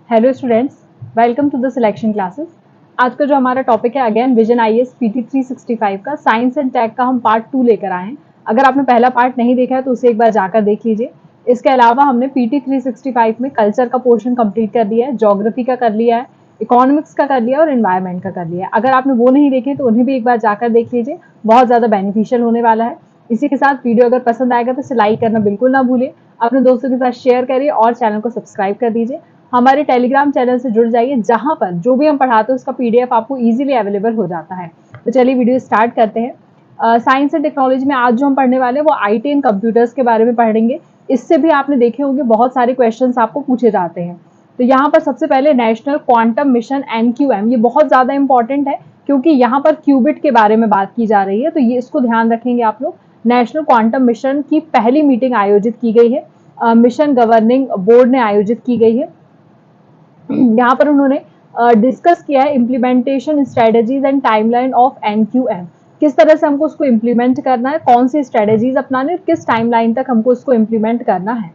Hello students, welcome to the selection classes. आज का जो हमारा टॉपिक है अगेन विजन आईएएस पीटी 365 का साइंस एंड टेक का हम पार्ट 2 लेकर आए हैं। अगर आपने पहला पार्ट नहीं देखा है तो उसे एक बार जाकर देख लीजिए। इसके अलावा हमने पीटी 365 में कल्चर का पोर्शन कंप्लीट कर दिया है, ज्योग्राफी का कर लिया है, इकोनॉमिक्स का कर लिया और एनवायरमेंट का कर लिया है। अगर आपने वो नहीं देखे तो उन्हें भी एक बार जाकर देख लीजिए, बहुत ज़्यादा बेनिफिशियल होने वाला है। इसी के साथ वीडियो अगर पसंद आएगा तो इसे लाइक करना बिल्कुल ना भूलें, अपने दोस्तों के साथ शेयर करिए और चैनल को सब्सक्राइब कर दीजिए। हमारे टेलीग्राम चैनल से जुड़ जाइए, जहां पर जो भी हम पढ़ाते हैं उसका पीडीएफ आपको इजीली अवेलेबल हो जाता है। तो चलिए वीडियो स्टार्ट करते हैं। साइंस एंड टेक्नोलॉजी में आज जो हम पढ़ने वाले हैं वो आईटी एंड कंप्यूटर्स के बारे में पढ़ेंगे। इससे भी आपने देखे होंगे बहुत सारे क्वेश्चन आपको पूछे जाते हैं। तो यहाँ पर सबसे पहले नेशनल क्वांटम मिशन एनक्यूएम, ये बहुत ज्यादा इंपॉर्टेंट है क्योंकि यहाँ पर क्यूबिट के बारे में बात की जा रही है, तो ये इसको ध्यान रखेंगे आप लोग। नेशनल क्वांटम मिशन की पहली मीटिंग आयोजित की गई है, मिशन गवर्निंग बोर्ड ने आयोजित की गई है। यहाँ पर उन्होंने डिस्कस किया है implementation strategies and timeline of NQM, किस तरह से हमको उसको इम्प्लीमेंट करना है, कौन सी स्ट्रेटेजीज अपनाने, किस टाइमलाइन तक हमको इसको इम्प्लीमेंट करना है।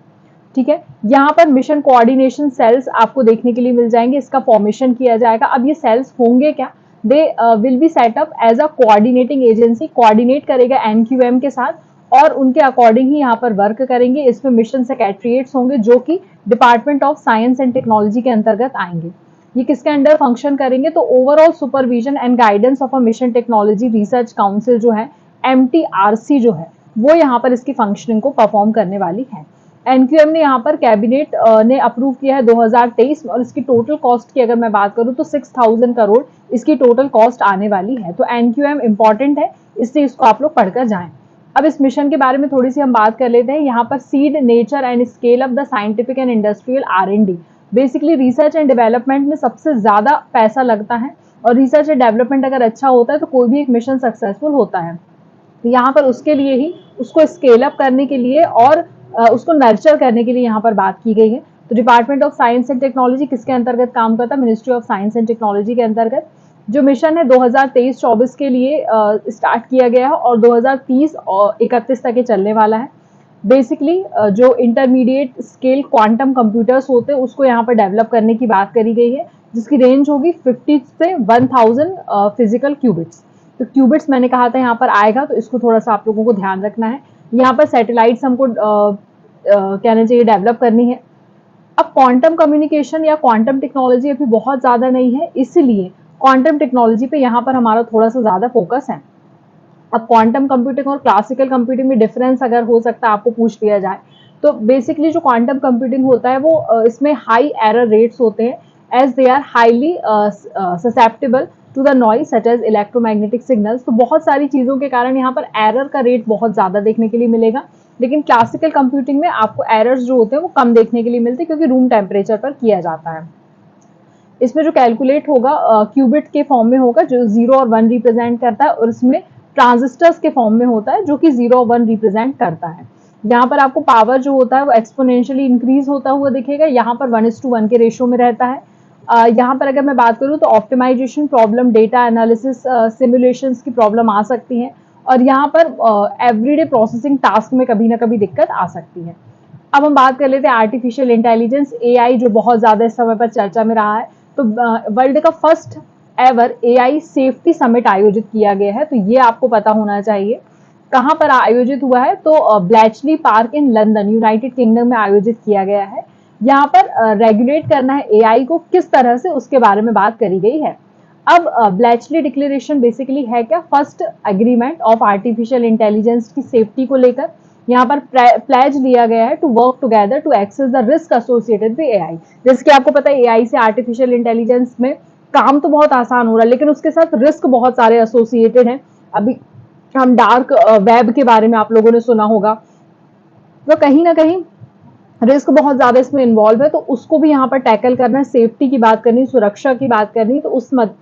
ठीक है, यहाँ पर मिशन कोऑर्डिनेशन सेल्स आपको देखने के लिए मिल जाएंगे, इसका फॉर्मेशन किया जाएगा। अब ये सेल्स होंगे क्या, they will be set up as a coordinating agency, coordinate करेगा एनक्यूएम के साथ और उनके अकॉर्डिंग ही यहाँ पर वर्क करेंगे। इसमें मिशन सेक्रेटरिएट्स होंगे जो कि department of science and technology के अंतर्गत आएंगे। ये किसके अंडर फंक्शन करेंगे, तो overall supervision and guidance of a mission technology research council जो है, एमटीआरसी जो है, वो यहाँ पर इसकी फंक्शनिंग को परफॉर्म करने वाली है। एनक्यूएम ने यहाँ पर कैबिनेट ने अप्रूव किया है 2023 में, और इसकी टोटल कॉस्ट की अगर मैं बात करूँ तो 6000 करोड़ इसकी टोटल कॉस्ट आने वाली है। तो एनक्यूएम इंपॉर्टेंट है, इसलिए इसको आप लोग पढ़कर जाएं। अब इस मिशन के बारे में थोड़ी सी हम बात कर लेते हैं। यहाँ पर seed, nature and scale of the scientific and industrial R&D, basically research and development में सबसे ज्यादा पैसा लगता है, और रिसर्च एंड डेवलपमेंट अगर अच्छा होता है तो कोई भी एक मिशन सक्सेसफुल होता है। तो यहाँ पर उसके लिए ही, उसको स्केल अप करने के लिए और उसको नर्चर करने के लिए यहाँ पर बात की गई है। तो department of science and technology किसके अंतर्गत काम करता है, ministry of science and technology के अंतर्गत। जो मिशन है 2023-24 के लिए स्टार्ट किया गया है और 2030 और 31 तक ये चलने वाला है। बेसिकली जो इंटरमीडिएट स्केल क्वांटम कंप्यूटर्स होते हैं उसको यहाँ पर डेवलप करने की बात करी गई है, जिसकी रेंज होगी 50 से 1000 फिजिकल क्यूबिट्स। तो क्यूबिट्स मैंने कहा था यहाँ पर आएगा, तो इसको थोड़ा सा आप लोगों को ध्यान रखना है। यहाँ पर सैटेलाइट्स हमको कहना चाहिए डेवलप करनी है। अब क्वांटम कम्युनिकेशन या क्वांटम टेक्नोलॉजी अभी बहुत ज्यादा नहीं है, इसलिए क्वांटम टेक्नोलॉजी पे यहाँ पर हमारा थोड़ा सा ज्यादा फोकस है। अब क्वांटम कंप्यूटिंग और क्लासिकल कंप्यूटिंग में डिफरेंस अगर हो सकता है आपको पूछ लिया जाए, तो बेसिकली जो क्वांटम कंप्यूटिंग होता है वो इसमें हाई एरर रेट्स होते हैं, as they are highly susceptible to the noise such as electromagnetic signals. तो बहुत सारी चीजों के कारण यहाँ पर एरर का रेट बहुत ज्यादा देखने के लिए मिलेगा, लेकिन क्लासिकल कंप्यूटिंग में आपको एरर्स जो होते हैं वो कम देखने के लिए मिलते हैं, क्योंकि रूम टेम्परेचर पर किया जाता है। इसमें जो कैलकुलेट होगा क्यूबिट के फॉर्म में होगा, जो 0 और 1 रिप्रेजेंट करता है, और इसमें ट्रांजिस्टर्स के फॉर्म में होता है जो कि 0 और 1 रिप्रेजेंट करता है। यहाँ पर आपको पावर जो होता है वो एक्सपोनेंशियली इंक्रीज होता हुआ दिखेगा, यहाँ पर 1:1 के रेशियो में रहता है। यहाँ पर अगर मैं बात करूँ तो optimization problem, data analysis, simulations की प्रॉब्लम आ सकती है, और यहाँ पर एवरीडे प्रोसेसिंग टास्क में कभी ना कभी दिक्कत आ सकती है। अब हम बात कर लेते हैं आर्टिफिशियल इंटेलिजेंस, एआई, जो बहुत ज्यादा इस समय पर चर्चा में रहा है। तो वर्ल्ड का first ever AI safety summit आयोजित किया गया है, तो ये आपको पता होना चाहिए। कहाँ पर आयोजित हुआ है, तो Bletchley Park in London, United Kingdom में आयोजित किया गया है। यहाँ पर रेगुलेट करना है एआई को किस तरह से, उसके बारे में बात करी गई है। अब ब्लैचली डिक्लेरेशन बेसिकली है क्या, first agreement of artificial intelligence की सेफ्टी को लेकर यहाँ पर प्लेज लिया गया है to work together to access the risk associated with AI. जैसे कि आपको पता है एआई से, आर्टिफिशियल इंटेलिजेंस में काम तो बहुत आसान हो रहा है, लेकिन उसके साथ रिस्क बहुत सारे एसोसिएटेड हैं। अभी हम डार्क वेब के बारे में आप लोगों ने सुना होगा, तो कहीं ना कहीं रिस्क बहुत ज्यादा इसमें इन्वॉल्व है, तो उसको भी यहाँ पर टैकल करना है, सेफ्टी की बात करनी, सुरक्षा की बात करनी, तो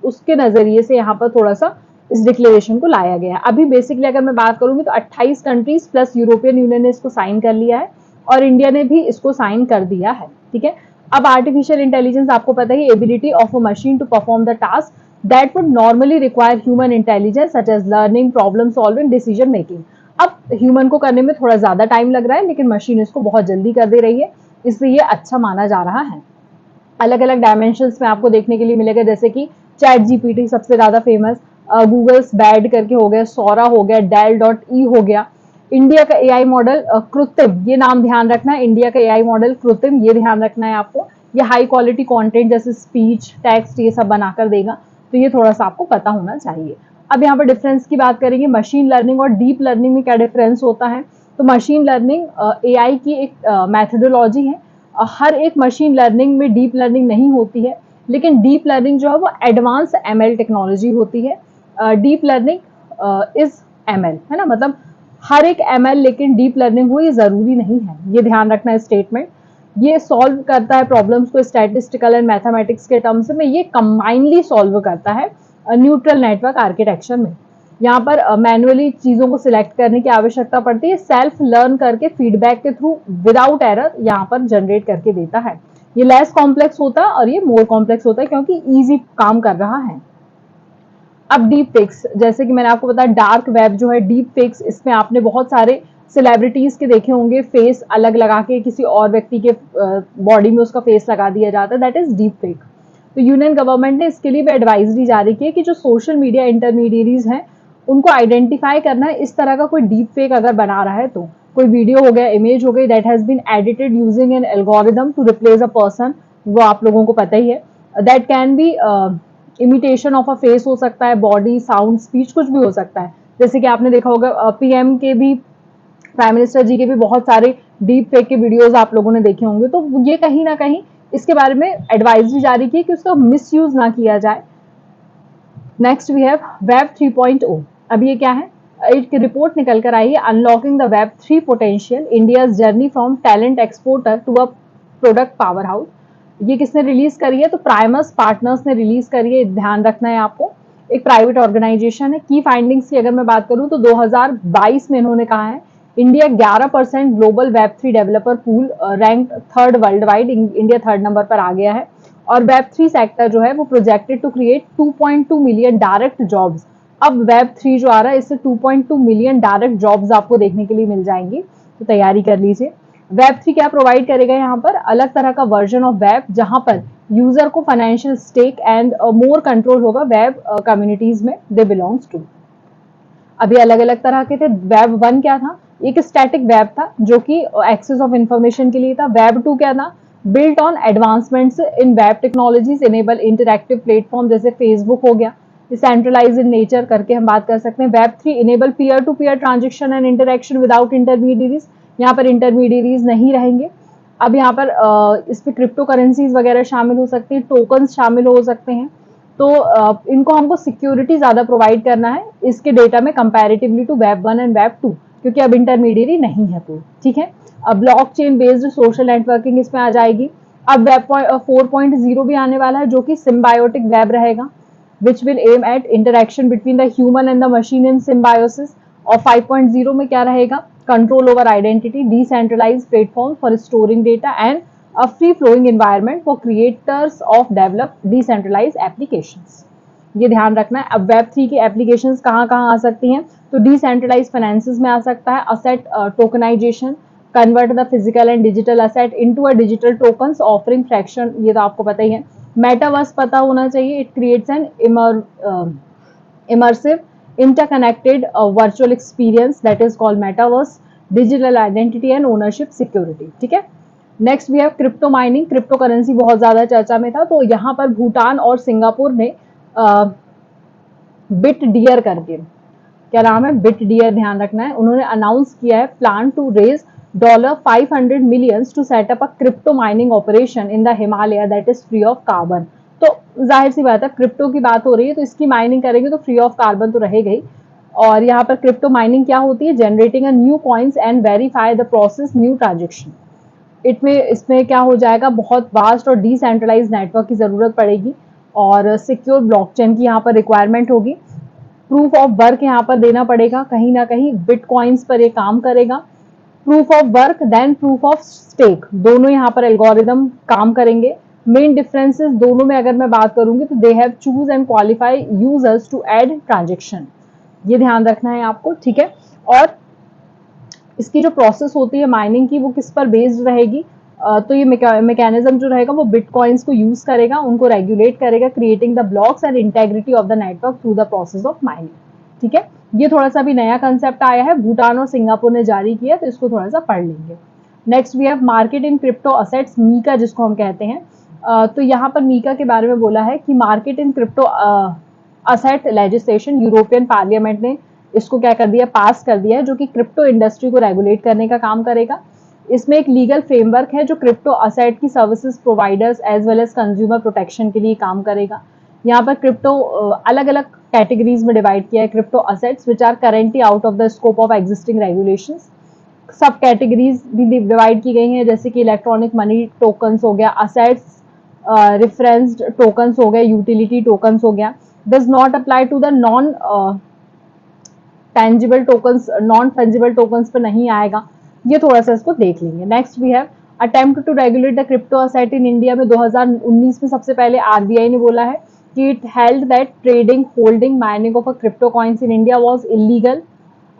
उसके नजरिए से यहाँ पर थोड़ा सा इस डिक्लेरेशन को लाया गया है। अभी बेसिकली अगर मैं बात करूंगी तो 28 कंट्रीज प्लस यूरोपियन यूनियन ने इसको साइन कर लिया है, और इंडिया ने भी इसको साइन कर दिया है। ठीक है, अब आर्टिफिशियल इंटेलिजेंस आपको पता है, ability of a machine to perform the task that would normally require human intelligence such as learning, problem solving, decision making. अब ह्यूमन को करने में थोड़ा ज्यादा टाइम लग रहा है, लेकिन मशीन इसको बहुत जल्दी कर दे रही है, इसलिए ये अच्छा माना जा रहा है। अलग अलग डायमेंशंस में आपको देखने के लिए मिलेगा, जैसे कि चैट जीपीटी सबसे ज्यादा फेमस, गूगल्स बैड करके हो गया, सौरा हो गया, डेल.ई हो गया। इंडिया का एआई मॉडल कृत्रिम, ये नाम ध्यान रखना है, इंडिया का एआई मॉडल कृत्रिम, ये ध्यान रखना है आपको। ये हाई क्वालिटी कंटेंट जैसे स्पीच, टेक्स्ट ये सब बनाकर देगा, तो ये थोड़ा सा आपको पता होना चाहिए। अब यहाँ पर डिफरेंस की बात करेंगे, मशीन लर्निंग और डीप लर्निंग में क्या डिफरेंस होता है। तो मशीन लर्निंग एआई की एक मैथडोलॉजी है। हर एक मशीन लर्निंग में डीप लर्निंग नहीं होती है, लेकिन डीप लर्निंग जो है वो एडवांस एमएल टेक्नोलॉजी होती है। डीप लर्निंग इज एमएल, है ना, मतलब हर एक एमएल लेकिन डीप लर्निंग हो ये जरूरी नहीं है, ये ध्यान रखना है स्टेटमेंट। ये सॉल्व करता है प्रॉब्लम्स को स्टैटिस्टिकल एंड मैथमेटिक्स के टर्म्स में, ये कंबाइनली सॉल्व करता है न्यूट्रल नेटवर्क आर्किटेक्चर में। यहाँ पर मैनुअली चीजों को सिलेक्ट करने की आवश्यकता पड़ती है, सेल्फ लर्न करके फीडबैक के थ्रू विदाउट एरर यहाँ पर जनरेट करके देता है। ये लेस कॉम्प्लेक्स होता है और ये मोर कॉम्प्लेक्स होता है क्योंकि इजी काम कर रहा है। अब डीप फेक्स, जैसे कि मैंने आपको बताया डार्क वेब जो है डीप फेक्स, इसमें आपने बहुत सारे सेलिब्रिटीज के देखे होंगे, फेस अलग लगा के किसी और व्यक्ति के बॉडी में उसका फेस लगा दिया जाता है, दैट इज डीप फेक। तो यूनियन गवर्नमेंट ने इसके लिए भी एडवाइजरी जारी की है कि जो सोशल मीडिया इंटरमीडियरीज हैं उनको आइडेंटिफाई करना है, इस तरह का कोई डीप फेक अगर बना रहा है तो कोई वीडियो हो गया, इमेज हो गई that has been edited using an algorithm to replace a person, वो आप लोगों को पता ही है। That can be imitation of a face हो सकता है, बॉडी, साउंड, स्पीच, कुछ भी हो सकता है। जैसे कि आपने देखा होगा पीएम के भी, प्राइम मिनिस्टर जी के भी बहुत सारे डीप फेक के वीडियोस आप लोगों ने देखे होंगे, तो ये कहीं ना कहीं इसके बारे में एडवाइजरी जारी की कि उसका मिसयूज ना किया जाए। Next we have web 3.0। अब ये क्या है, एक रिपोर्ट निकल कर आई है, unlocking the web 3 potential, India's journey from talent exporter to a product power house. ये किसने रिलीज करी है, तो प्राइमस पार्टनर्स ने रिलीज करी है, ध्यान रखना है आपको, एक प्राइवेट ऑर्गेनाइजेशन है। की फाइंडिंग्स की अगर मैं बात करूं तो 2022 में इन्होंने कहा है India 11% global web 3 developer pool, rank third world wide, India third number पर आ गया है। और वेब 3 सेक्टर जो है वो projected to create 2.2 million direct jobs. अब वेब 3 जो आ रहा है इससे 2.2 मिलियन डायरेक्ट जॉब्स आपको देखने के लिए मिल जाएंगी, तो तैयारी कर लीजिए। वेब 3 क्या प्रोवाइड करेगा, यहाँ पर अलग तरह का वर्जन ऑफ वेब जहां पर यूजर को financial stake and more control होगा वेब कम्युनिटीज में दे बिलोंग्स टू। अभी अलग अलग तरह के थे। वेब 1 क्या था, एक स्टैटिक वेब था जो कि एक्सेस ऑफ इंफॉर्मेशन के लिए था। वेब 2 क्या था, built on advancements in web technologies enable interactive platform, जैसे फेसबुक हो गया, सेंट्रलाइज इन नेचर करके हम बात कर सकते हैं। Web 3 enable peer to peer transaction and interaction without intermediaries, यहाँ पर इंटरमीडियरीज नहीं रहेंगे। अब यहाँ पर इस पे क्रिप्टो करेंसीज वगैरह शामिल हो सकती है, टोकन्स शामिल हो सकते हैं, तो इनको हमको सिक्योरिटी ज्यादा प्रोवाइड करना है इसके डेटा में comparatively to web 1 and web 2, क्योंकि अब इंटरमीडियरी नहीं है कोई, ठीक है। अब ब्लॉकचेन बेस्ड सोशल नेटवर्किंग इसमें आ जाएगी। अब वेब 4.0 भी आने वाला है जो कि सिम्बायोटिक वेब रहेगा, which will aim at interaction between the human and the machine in symbiosis. और 5.0 में क्या रहेगा, control over identity, decentralized platform for storing data and a free flowing environment for creators of developed decentralized applications। ये ध्यान रखना है। अब web 3 की एप्लीकेशंस कहाँ कहाँ आ सकती हैं, तो डिसेंट्रलाइज फाइनेंसेस में आ सकता है, asset tokenization, convert the physical and digital asset into a digital tokens offering fraction, ये तो आपको पता ही है। मेटावर्स पता होना चाहिए, it creates an immersive interconnected virtual experience that is called metaverse, digital identity and ownership security, ठीक है। Next we have crypto mining, crypto currency बहुत ज्यादा चर्चा में था, तो यहाँ पर भूटान और सिंगापुर ने बिट डियर करके, क्या नाम है, बिट डियर, ध्यान रखना है, उन्होंने अनाउंस किया है plan to raise $500 million to set up a crypto mining operation in the Himalaya that is free of carbon. तो जाहिर सी बात है क्रिप्टो की बात हो रही है तो इसकी माइनिंग करेंगे तो फ्री ऑफ कार्बन तो रहेगा ही। और यहाँ पर क्रिप्टो माइनिंग क्या होती है, generating a new coins and verify the process new transaction. इसमें क्या हो जाएगा, बहुत वास्ट और डिसेंट्रलाइज नेटवर्क की जरूरत पड़ेगी और सिक्योर ब्लॉकचेन की यहाँ पर रिक्वायरमेंट होगी। प्रूफ ऑफ वर्क यहाँ पर देना पड़ेगा, कहीं ना कहीं बिटकॉइंस पर ये काम करेगा। Proof of work then proof of stake, दोनों यहाँ पर एल्गोरिदम काम करेंगे। मेन डिफरेंसेस दोनों में अगर मैं बात करूंगी तो they have chose and qualify users to add transaction, ये ध्यान रखना है आपको, ठीक है। और इसकी जो प्रोसेस होती है माइनिंग की वो किस पर बेस्ड रहेगी, तो ये मैकेनिज्म जो रहेगा वो बिटकॉइंस को यूज करेगा, उनको रेगुलेट करेगा, creating the blocks and integrity of the network through the process of mining. ठीक है, ये थोड़ा सा भी नया कंसेप्ट आया है, भूटान और सिंगापुर ने जारी किया, तो इसको थोड़ा सा पढ़ लेंगे। Next we have market in crypto assets, MiCA जिसको हम कहते हैं। तो यहाँ पर मीका के बारे में बोला है कि market in crypto asset legislation, European parliament ने इसको क्या कर दिया, पास कर दिया है, जो कि क्रिप्टो इंडस्ट्री को रेगुलेट करने का काम करेगा। इसमें एक लीगल फ्रेमवर्क है जो क्रिप्टो असेट की services providers as well as consumer protection के लिए काम करेगा। यहाँ पर क्रिप्टो अलग अलग कैटेगरीज में डिवाइड किया है, crypto assets which are currently out of the scope of existing regulations. सब कैटेगरीज भी डिवाइड की गई हैं, जैसे कि इलेक्ट्रॉनिक मनी टोकन्स हो गया, असेट्स रेफरेंस्ड टोकन्स हो गए, यूटिलिटी टोकन्स हो गया। Does not apply to the non tangible tokens, non fungible tokens पर नहीं आएगा। ये थोड़ा सा इसको देख लेंगे। Next we have attempt to regulate the crypto asset in India में 2019 में सबसे पहले आरबीआई ने बोला है कि it held that trading, holding, mining of a crypto coins in India was illegal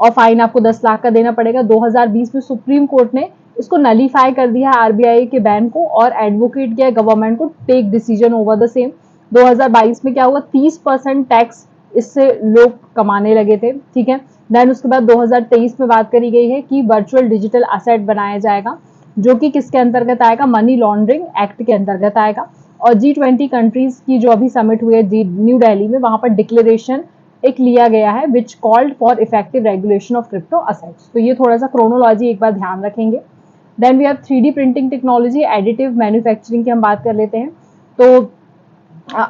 और फाइन आपको 10 लाख का देना पड़ेगा। 2020 में सुप्रीम कोर्ट ने इसको नलीफाई कर दिया आरबीआई के बैन को और एडवोकेट किया गवर्नमेंट को take decision over the same. 2022 में क्या हुआ, 30% टैक्स इससे लोग कमाने लगे थे। ठीक है, देन उसके बाद 2023 में बात करी गई है कि वर्चुअल डिजिटल असेट बनाया जाएगा, जो कि किसके अंतर्गत आएगा, मनी लॉन्ड्रिंग एक्ट के अंतर्गत आएगा। और G20 कंट्रीज की जो अभी समिट हुई है न्यू दिल्ली में, वहां पर डिक्लेरेशन एक लिया गया है which called for effective regulation of crypto assets. तो ये थोड़ा सा क्रोनोलॉजी एक बार ध्यान रखेंगे। Then we have 3D printing technology, additive manufacturing की हम बात कर लेते हैं। तो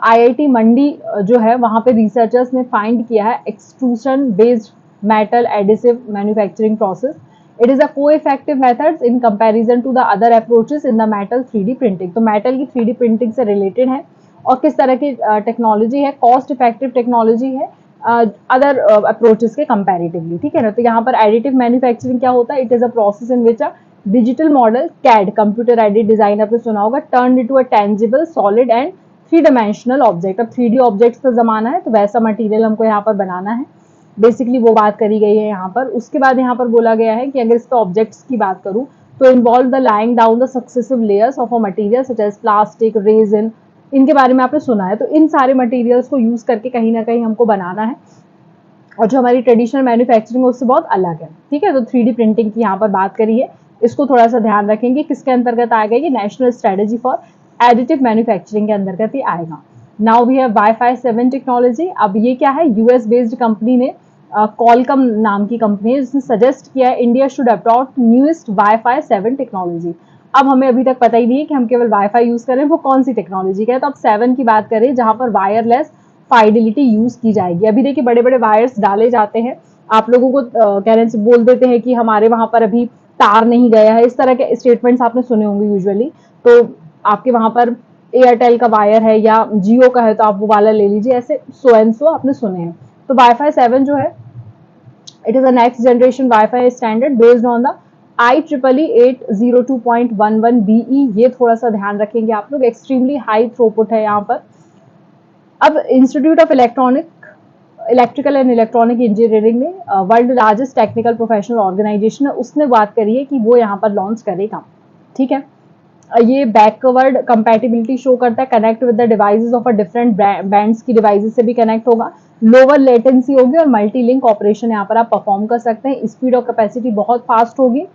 IIT मंडी जो है वहां पे रिसर्चर्स ने फाइंड किया है extrusion based metal additive manufacturing process. It is a को effective method in comparison to the other approaches in the metal 3D printing. तो मेटल की 3D प्रिंटिंग से रिलेटेड है और किस तरह की टेक्नोलॉजी है, कॉस्ट इफेक्टिव टेक्नोलॉजी है अदर अप्रोचेस के कंपैरेटिवली। ठीक है ना, तो यहाँ पर एडिटिव मैन्युफैक्चरिंग क्या होता है, it is a process in which a digital model CAD, computer aided design आपने सुना होगा, turn into a tangible solid and 3 dimensional object. अब 3D ऑब्जेक्ट्स का जमाना है, तो वैसा मटेरियल हमको यहाँ पर बनाना है, बेसिकली वो बात करी गई है यहाँ पर। उसके बाद यहाँ पर बोला गया है कि अगर इस पे ऑब्जेक्ट्स की बात करूँ तो involve the laying down the successive layers of a material such as plastic, resin, इनके बारे में आपने सुना है। तो इन सारे मटेरियल्स को यूज करके कहीं ना कहीं हमको बनाना है, और जो हमारी ट्रेडिशनल मैन्युफैक्चरिंग है उससे बहुत अलग है। ठीक है, तो 3D प्रिंटिंग की यहाँ पर बात करी है, इसको थोड़ा सा ध्यान रखेंगे, किसके अंतर्गत आएगा, ये national strategy for additive manufacturing के अंतर्गत ही आएगा। Now we have Wi-Fi 7 technology. अब ये क्या है, यूएस बेस्ड कंपनी ने कॉलकम नाम की कंपनी है जिसने सजेस्ट किया है India should adopt newest Wi-Fi 7 technology. अब हमें अभी तक पता ही नहीं है कि हम केवल वाईफाई यूज करें, वो कौन सी टेक्नोलॉजी का है। तो अब 7 की बात करें जहां पर वायरलेस फाइडिलिटी यूज की जाएगी। अभी देखिए बड़े बड़े वायर्स डाले जाते हैं, आप लोगों को कहने से बोल देते हैं कि हमारे वहां पर अभी तार नहीं गया है, इस तरह के स्टेटमेंट्स आपने सुने होंगे यूजुअली। तो आपके वहां पर एयरटेल का वायर है या जियो का है तो आप वो वाला ले लीजिए, ऐसे सो एंड सो आपने सुने हैं। तो Wi-Fi 7 जो है, it is a next generation wifi standard based on the IEEE 802.11BE। ये थोड़ा सा ध्यान रखेंगे आप लोग, एक्सट्रीमली हाई थ्रूपुट है यहाँ पर। अब institute of electrical and electronic engineering ने world largest technical professional organisation है, उसने बात करी है कि वो यहाँ पर लॉन्च करेगा। ठीक है, ये बैकवर्ड कंपैटिबिलिटी शो करता है, connect with the devices of a different bands की डिवाइसेस से भी कनेक्ट होगा, लोअर लेटेंसी होगी और मल्टी लिंक ऑपरेशन यहाँ पर आप परफॉर्म कर सकते हैं। स्पीड और कैपेसिटी बहुत फास्ट होगी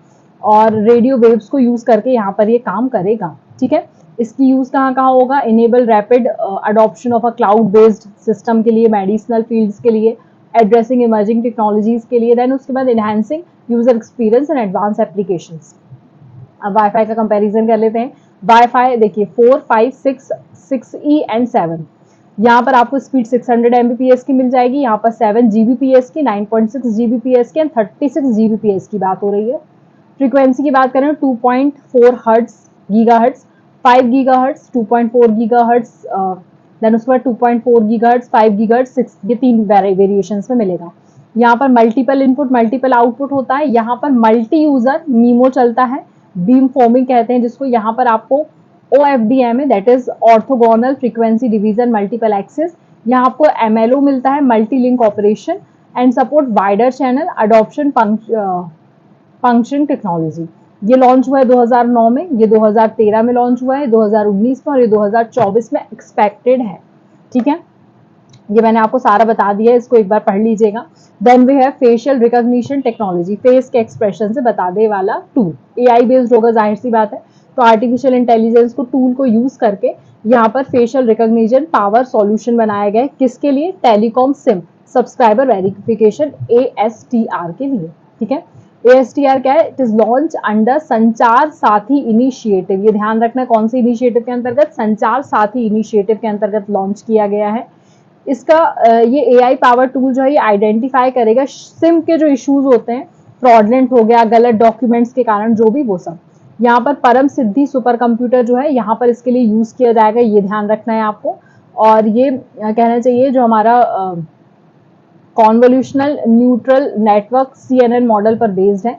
और रेडियो वेव्स को यूज करके यहाँ पर ये काम करेगा। ठीक है, इसकी यूज कहाँ कहाँ होगा, enable rapid adoption of a cloud based system के लिए, मेडिसिनल फील्ड्स के लिए, एड्रेसिंग इमर्जिंग टेक्नोलॉजीज के लिए, देन उसके बाद enhancing user experience and advance applications. अब वाईफाई का कंपैरिजन कर लेते हैं। वाईफाई देखिए 4, 5, 6, 6E एंड 7, यहाँ पर आपको स्पीड 600 Mbps की मिल जाएगी, यहाँ पर 7 Gbps की, 9.6 Gbps की एंड 36 Gbps की बात हो रही है। फ्रीक्वेंसी की बात करें 2.4 hertz gigahertz, 5 gigahertz, 2.4 gigahertz, then उसके बाद 2.4 गीगाहर्ट्ज, 5 गीगाहर्ट्ज, 6, ये 3 वेरिएशंस में मिलेगा। यहाँ पर मल्टीपल इनपुट मल्टीपल आउटपुट होता है, यहाँ पर मल्टी यूजर मीमो चलता है, बीम फॉर्मिंग कहते हैं जिसको। यहाँ पर आपको OFDM है, that is orthogonal frequency division multiple access. यहाँ आपको MLO मिलता है, multi link operation and support wider channel adoption function technology. ये लॉन्च हुआ है 2009 में, ये 2013 में लॉन्च हुआ है, 2019 में और ये 2024 में एक्सपेक्टेड है। ठीक है, ये मैंने आपको सारा बता दिया है, इसको एक बार पढ़ लीजिएगा। Then we have facial recognition technology, face के एक्सप्रेशन से बताने वाला टूल, एआई बेस्ड होगा, जाहिर सी बात है। तो आर्टिफिशियल इंटेलिजेंस को टूल को यूज करके यहाँ पर फेशियल रिकॉग्निशन पावर सॉल्यूशन बनाया गया है। किसके लिए? Telecom SIM subscriber verification, ASTR के लिए। ठीक है, ASTR क्या है? इट इज लॉन्च अंडर संचार साथी इनिशिएटिव। ये ध्यान रखना है, कौन सी इनिशिएटिव के अंतर्गत? संचार साथी इनिशिएटिव के अंतर्गत लॉन्च किया गया है। इसका ये एआई पावर टूल जो है ये आइडेंटिफाई करेगा सिम के जो इश्यूज होते हैं, फ्रॉडलेंट हो गया, गलत डॉक्यूमेंट्स के कारण जो भी, वो सब। यहाँ पर परम सिद्धि सुपर कंप्यूटर जो है यहाँ पर इसके लिए यूज किया जाएगा, ये ध्यान रखना है आपको। और ये कहना चाहिए जो हमारा convolutional neutral network CNN model पर बेस्ड है।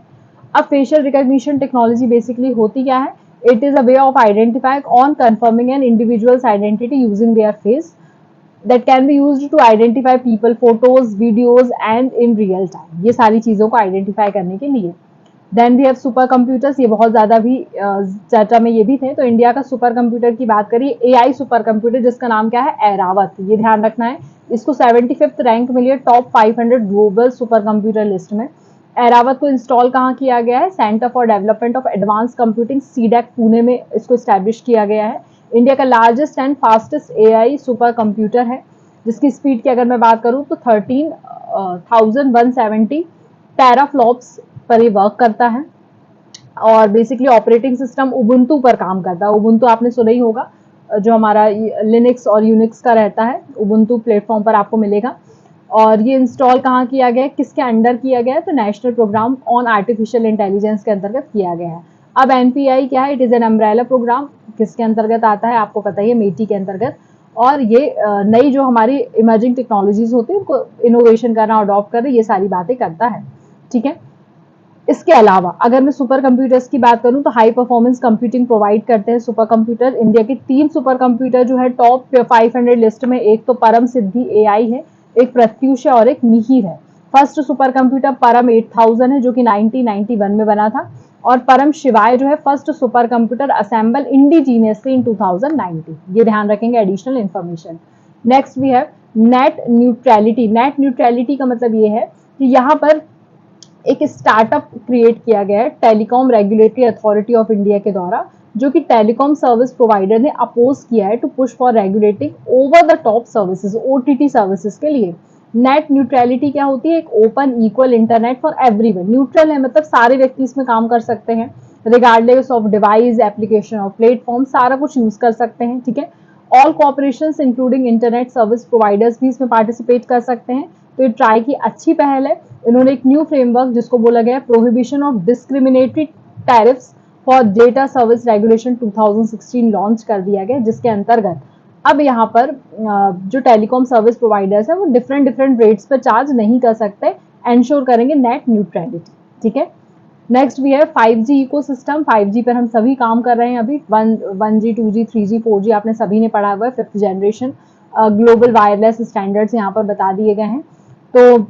अब फेशियल रिकॉग्निशन टेक्नोलॉजी बेसिकली होती क्या है? It is a way of identifying on confirming an individual's identity using their face that can be used to identify people, photos, videos and in real time। ये सारी चीजों को identify करने के लिए। Then we have super computers, ये बहुत ज्यादा भी चर्चा में ये भी थे। तो इंडिया का सुपर कंप्यूटर की बात करिए, एआई सुपर कंप्यूटर जिसका नाम क्या है? ऐरावत। ये ध्यान रखना है, इसको 75th रैंक मिली है top 500 global super computer list में। ऐरावत को इंस्टॉल कहाँ किया गया है? Centre for development of advance computing, CDAC Pune में इसको स्टैब्लिश किया गया है। इंडिया का largest and fastest AI super computer है, जिसकी स्पीड की अगर मैं बात करूं तो 13,170 टेराफ्लॉप्स पर ये वर्क करता है। और बेसिकली ऑपरेटिंग सिस्टम उबुंटू पर काम करता है। उबुंटू आपने सुना ही होगा, जो हमारा लिनक्स और यूनिक्स का रहता है, उबुंटू प्लेटफॉर्म पर आपको मिलेगा। और ये इंस्टॉल कहाँ किया गया है, किसके अंडर किया गया है? तो national programme on artificial intelligence के अंतर्गत किया गया है। अब एनपीआई क्या है? It is an umbrella programme, किसके अंतर्गत आता है आपको पता ही है, मेटी के अंतर्गत। और ये नई जो हमारी इमर्जिंग टेक्नोलॉजीज होती है उनको इनोवेशन करना, अडॉप्ट करना, ये सारी बातें करता है। ठीक है, इसके अलावा अगर मैं सुपर कंप्यूटर्स की बात करूं तो हाई परफॉर्मेंस कंप्यूटिंग प्रोवाइड करते हैं सुपर कंप्यूटर। इंडिया के 3 सुपर कंप्यूटर जो है टॉप 500 लिस्ट में, एक तो परम सिद्धि एआई है, एक प्रत्युष है और एक मिहिर है। फर्स्ट सुपर कंप्यूटर परम 8000 है जो कि 1991 में बना था। और परम शिवाय जो है first super computer assemble indigenously in 2019। ये ध्यान रखेंगे, additional information. Next we have net neutrality. Net neutrality का मतलब ये है कि यहाँ पर एक स्टार्टअप क्रिएट किया गया है telecom regulatory authority of India के द्वारा, जो कि टेलीकॉम सर्विस प्रोवाइडर ने अपोज किया है to push for regulating over the top services, OTT services के लिए। नेट न्यूट्रलिटी क्या होती है? एक open equal internet for everyone. Neutral है मतलब सारे व्यक्ति इसमें काम कर सकते हैं, रिगार्डलेस ऑफ डिवाइस, एप्लीकेशन और प्लेटफॉर्म, सारा कुछ यूज कर सकते हैं। ठीक है, all corporations including internet service providers भी इसमें पार्टिसिपेट कर सकते हैं। तो ये ट्राई की अच्छी पहल है। इन्होंने एक न्यू फ्रेमवर्क जिसको बोला गया prohibition of discriminatory tariffs for data service regulation 2016 launch कर दिया गया, जिसके अंतर्गत अब यहाँ पर जो टेलीकॉम सर्विस प्रोवाइडर्स है वो डिफरेंट रेट्स पर चार्ज नहीं कर सकते, एंश्योर करेंगे नेट न्यूट्रलिटी। ठीक है, नेक्स्ट भी है 5G इकोसिस्टम। 5G पर हम सभी काम कर रहे हैं अभी। 1G 2G 3G 4G आपने सभी ने पढ़ा हुआ है। 5th generation global wireless standards यहाँ पर बता दिए गए हैं। तो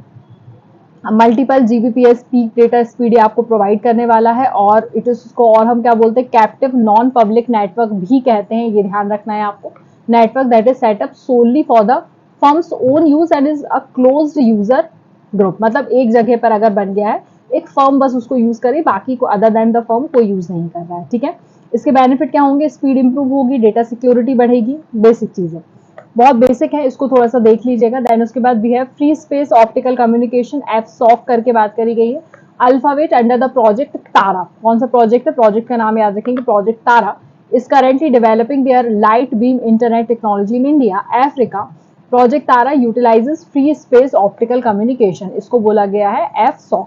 multiple GBPS peak data speed आपको प्रोवाइड करने वाला है। और इट इज उसको और हम क्या बोलते हैं? कैप्टिव नॉन पब्लिक नेटवर्क भी कहते हैं, ये ध्यान रखना है आपको। Network that is set up solely for the firm's own use and is a closed user group. मतलब एक जगह पर अगर बन गया है, एक फर्म बस उसको यूज करे, बाकी को अदर देन द फर्म कोई यूज नहीं कर रहा है। ठीक है, इसके बेनिफिट क्या होंगे? स्पीड इंप्रूव होगी, डेटा सिक्योरिटी बढ़ेगी, बेसिक चीजें बहुत बेसिक है, इसको थोड़ा सा देख लीजिएगा। देन उसके बाद भी है free space optical communication, FSOC करके बात करी गई है। अल्फाबेट अंडर द प्रोजेक्ट तारा। कौन सा प्रोजेक्ट है? प्रोजेक्ट का नाम याद रखेंगे, project Tara is currently developing there light beam internet technology in India, Africa. Project Tara utilises free space optical communication, इसको बोला गया है FSOC।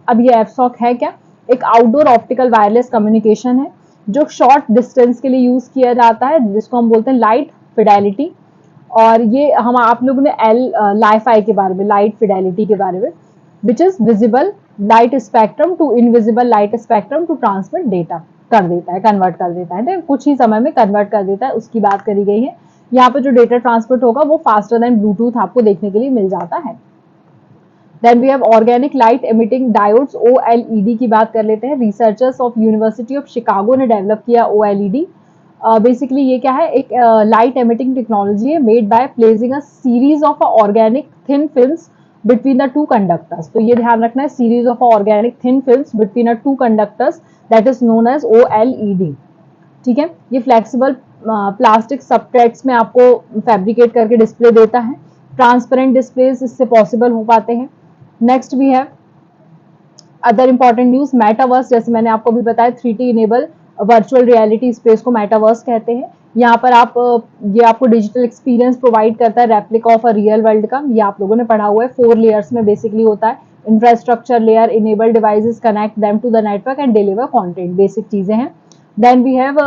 अब ये FSOC है क्या? एक आउटडोर ऑप्टिकल वायरलेस कम्युनिकेशन है जो शॉर्ट डिस्टेंस के लिए यूज किया जाता है, जिसको हम बोलते हैं लाइट फिडेलिटी। और ये हम आप लोगों ने लाइफाई के बारे में, लाइट फिडेलिटी के बारे में, which is visible light spectrum to invisible light spectrum to transmit data कर देता है, कन्वर्ट कर देता है, कुछ ही समय में कन्वर्ट कर देता है, उसकी बात करी गई है। यहाँ पे जो डेटा ट्रांसमिट होगा वो फास्टर देन ब्लूटूथ आपको देखने के लिए मिल जाता है। Then we have organic light emitting diodes, OLED की बात कर लेते हैं। Researchers of university of Chicago ने डेवलप किया OLED। बेसिकली ये क्या है, एक लाइट एमिटिंग टेक्नोलॉजी है made by placing a series of organic thin films between the two conductors. तो ये ध्यान रखना है, series of organic thin films between a two conductors, that is known as OLED। ठीक है, ये फ्लेक्सिबल प्लास्टिक सबस्ट्रेट्स में आपको फैब्रिकेट करके डिस्प्ले देता है। ट्रांसपेरेंट डिस्प्लेस इससे पॉसिबल हो पाते हैं। नेक्स्ट भी है अदर इंपॉर्टेंट न्यूज, मेटावर्स, जैसे मैंने आपको भी बताया 3D enable virtual reality space को मेटावर्स कहते हैं। यहाँ पर आप ये आपको डिजिटल एक्सपीरियंस प्रोवाइड करता है replica of a real world का। ये आप लोगों ने पढ़ा हुआ है, 4 लेयर्स में बेसिकली होता है। Infrastructure layer, enable devices connect them to the network and deliver content, basic चीजें हैं। Then we have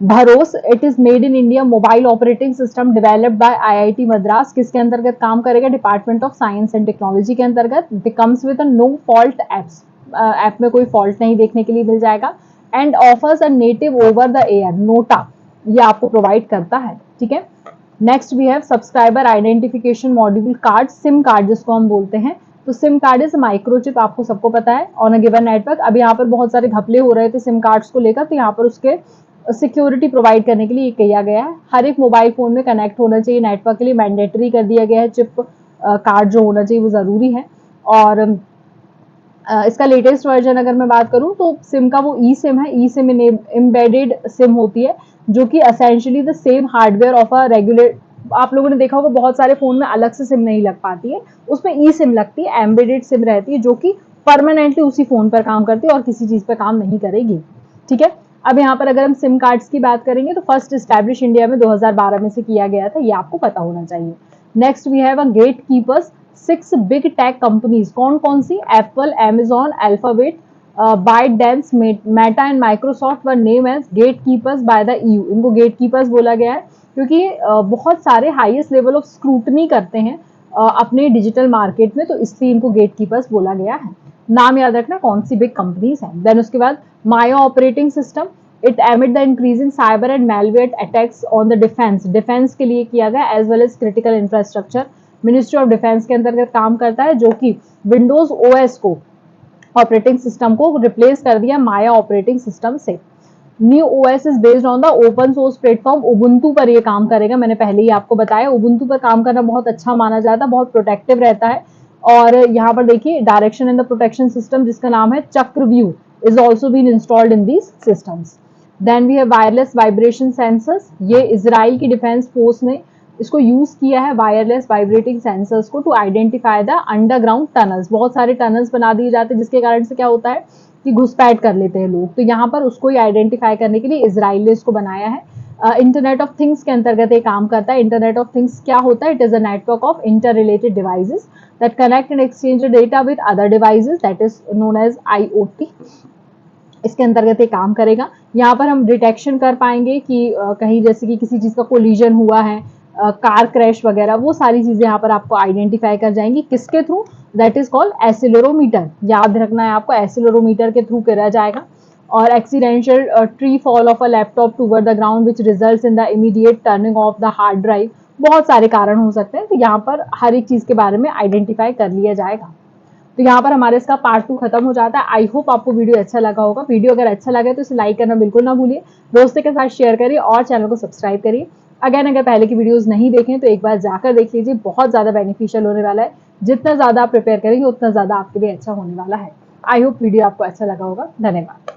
BharOS, it is made in India mobile operating system developed by IIT Madras. किसके अंतर्गत काम करेगा, department of science and technology के अंतर्गत। It comes with a no fault apps, app में कोई फॉल्ट नहीं देखने के लिए मिल जाएगा। And offers a native over the air, NOTA ये आपको प्रोवाइड करता है। ठीक है, next we have subscriber identification module card, SIM card जिसको हम बोलते हैं। तो सिम कार्ड इज माइक्रोचिप, आपको सबको पता है, ऑन अ गिवन नेटवर्क। अब यहाँ पर बहुत सारे घपले हो रहे थे सिम कार्ड्स को लेकर, तो यहाँ पर उसके सिक्योरिटी प्रोवाइड करने के लिए किया गया है। हर एक मोबाइल फोन में कनेक्ट होना चाहिए नेटवर्क के लिए, मैंडेटरी कर दिया गया है। चिप कार्ड जो होना चाहिए वो जरूरी है। और इसका लेटेस्ट वर्जन अगर मैं बात करूं तो सिम का वो ई सिम है। ई सिम एम्बेडेड सिम होती है, जो कि essentially the same hardware of a regular. आप लोगों ने देखा होगा बहुत सारे फोन में अलग से सिम नहीं लग पाती है, उसमें ई सिम लगती है, एम्बेडेड सिम रहती है, जो कि परमानेंटली उसी फोन पर काम करती है और किसी चीज पर काम नहीं करेगी। ठीक है, अब यहाँ पर अगर हम सिम कार्ड्स की बात करेंगे तो फर्स्ट स्टैब्लिश इंडिया में 2012 में से किया गया था, ये आपको पता होना चाहिए। Next we have a gatekeepers, 6 big tech companies, कौन कौन सी, Apple, Amazon, Alphabet, ByteDance, Meta and Microsoft were named as gatekeepers by the EU। इनको गेट कीपर्स बोला गया है क्योंकि बहुत सारे हाईएस्ट लेवल ऑफ स्क्रूटनी करते हैं अपने डिजिटल मार्केट में, तो इसलिए इनको गेट कीपर्स बोला गया है। नाम याद रखना कौन सी बिग कंपनीज हैं। देन उसके बाद Maya operating system, it amid the increasing cyber and malware attacks on the defence, defence के लिए किया गया, as well as critical infrastructure. Ministry of defence के अंतर्गत काम करता है, जो कि विंडोज OS को, ऑपरेटिंग सिस्टम को रिप्लेस कर दिया माया ऑपरेटिंग सिस्टम से। New OS is based on the open source platform Ubuntu पर ये काम करेगा। मैंने पहले ही आपको बताया उबुंटू पर काम करना बहुत अच्छा माना जाता है, बहुत प्रोटेक्टिव रहता है। और यहाँ पर देखिए direction and the protection system जिसका नाम है Chakravyuh is also been installed in these systems. Then we have wireless vibration sensors, ये इजराइल की डिफेंस फोर्स ने इसको यूज किया है, वायरलेस वाइब्रेटिंग सेंसर्स को, to identify the underground tunnels. बहुत सारे टनल्स बना दिए जाते हैं जिसके कारण से क्या होता है कि घुसपैठ कर लेते हैं लोग, तो यहाँ पर उसको ही आइडेंटिफाई करने के लिए इजराइल ने इसको बनाया है। इंटरनेट ऑफ थिंग्स के अंतर्गत ये काम करता है। इंटरनेट ऑफ थिंग्स क्या होता है, it is a network of inter related devices that connect and exchange data with other devices, that is known as IoT। इसके अंतर्गत ये काम करेगा। यहाँ पर हम डिटेक्शन कर पाएंगे कि कहीं जैसे कि किसी चीज का कोलिजन हुआ है, कार क्रैश वगैरह, वो सारी चीजें यहाँ पर आपको आइडेंटिफाई कर जाएंगी। किसके थ्रू, दैट इज कॉल्ड एसिलरोमीटर, याद रखना है आपको, एसिलरोमीटर के थ्रू करा जाएगा। और accidental free fall of a laptop toward the ground which results in the immediate turning off the hard drive, बहुत सारे कारण हो सकते हैं, तो यहाँ पर हर एक चीज के बारे में आइडेंटिफाई कर लिया जाएगा। तो यहाँ पर हमारे इसका पार्ट 2 खत्म हो जाता है। आई होप आपको वीडियो अच्छा लगा होगा। वीडियो अगर अच्छा लगे तो इसे लाइक करना बिल्कुल ना भूलिए, दोस्तों के साथ शेयर करिए और चैनल को सब्सक्राइब करिए। अगर पहले की वीडियोस नहीं देखें तो एक बार जाकर देख लीजिए, बहुत ज्यादा बेनिफिशियल होने वाला है। जितना ज्यादा आप प्रिपेयर करेंगे उतना ज्यादा आपके लिए अच्छा होने वाला है। आई होप वीडियो आपको अच्छा लगा होगा। धन्यवाद।